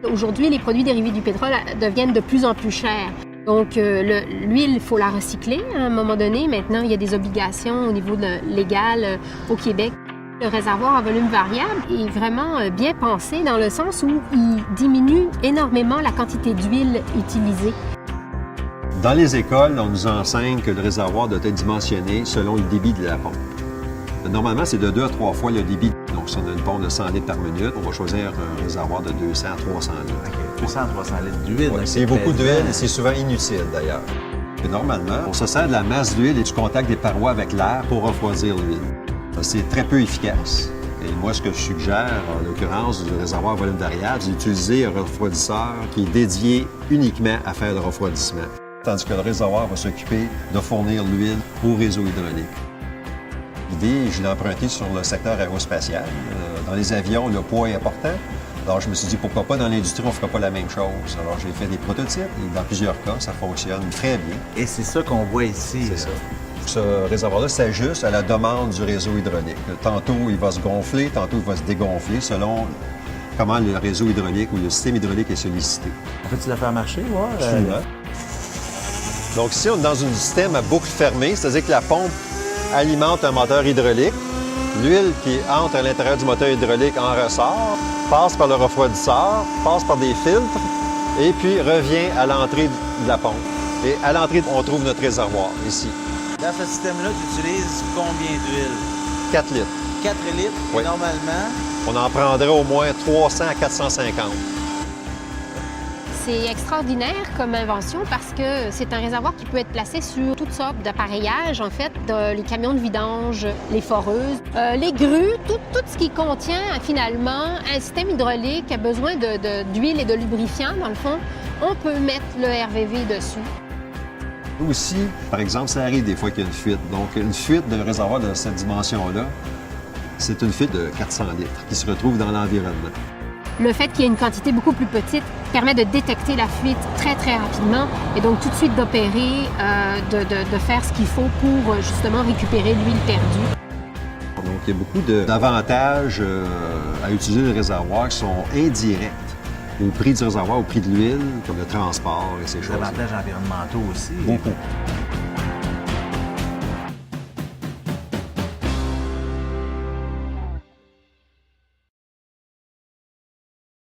Aujourd'hui, les produits dérivés du pétrole deviennent de plus en plus chers. Donc, l'huile, il faut la recycler à un moment donné. Maintenant, il y a des obligations au niveau légal au Québec. Le réservoir à volume variable est vraiment bien pensé dans le sens où il diminue énormément la quantité d'huile utilisée. Dans les écoles, on nous enseigne que le réservoir doit être dimensionné selon le débit de la pompe. Normalement, c'est de 2 à 3 fois le débit. Donc, si on a une pompe de 100 litres par minute, on va choisir un réservoir de 200 à 300 litres. OK, 200 à 300 litres d'huile. Ouais, c'est beaucoup d'huile et c'est souvent inutile, d'ailleurs. Et normalement, on se sert de la masse d'huile et du contact des parois avec l'air pour refroidir l'huile. C'est très peu efficace. Et moi, ce que je suggère, en l'occurrence du réservoir à volume variable, c'est d'utiliser un refroidisseur qui est dédié uniquement à faire le refroidissement. Tandis que le réservoir va s'occuper de fournir l'huile au réseau hydraulique. L'idée, je l'ai empruntée sur le secteur aérospatial. Dans les avions, le poids est important. Alors, je me suis dit, pourquoi pas dans l'industrie, on ne fera pas la même chose. Alors, j'ai fait des prototypes et dans plusieurs cas, ça fonctionne très bien. Et c'est ça qu'on voit ici. C'est ça. Ce réservoir-là s'ajuste à la demande du réseau hydraulique. Tantôt, il va se gonfler, tantôt, il va se dégonfler selon comment le réseau hydraulique ou le système hydraulique est sollicité. On peut-tu la faire marcher, voir? Absolument. Donc ici, on est dans un système à boucle fermée, c'est-à-dire que la pompe alimente un moteur hydraulique. L'huile qui entre à l'intérieur du moteur hydraulique en ressort, passe par le refroidisseur, passe par des filtres et puis revient à l'entrée de la pompe. Et à l'entrée, on trouve notre réservoir, ici. Dans ce système-là, tu utilises combien d'huile? 4 litres. 4 litres. Oui. Et normalement? On en prendrait au moins 300 à 450. C'est extraordinaire comme invention parce que c'est un réservoir qui peut être placé sur toutes sortes d'appareillages, en fait, les camions de vidange, les foreuses, les grues, tout ce qui contient finalement un système hydraulique qui a besoin d'huile et de lubrifiant, dans le fond, on peut mettre le RVV dessus. Aussi, par exemple, ça arrive des fois qu'il y a une fuite. Donc, une fuite d'un réservoir de cette dimension-là, c'est une fuite de 400 litres qui se retrouve dans l'environnement. Le fait qu'il y ait une quantité beaucoup plus petite permet de détecter la fuite très, très rapidement et donc tout de suite d'opérer, de faire ce qu'il faut pour justement récupérer l'huile perdue. Donc, il y a beaucoup d'avantages à utiliser le réservoir qui sont indirects au prix du réservoir, au prix de l'huile, comme le transport et ces Des choses-là. avantages environnementaux aussi. Beaucoup.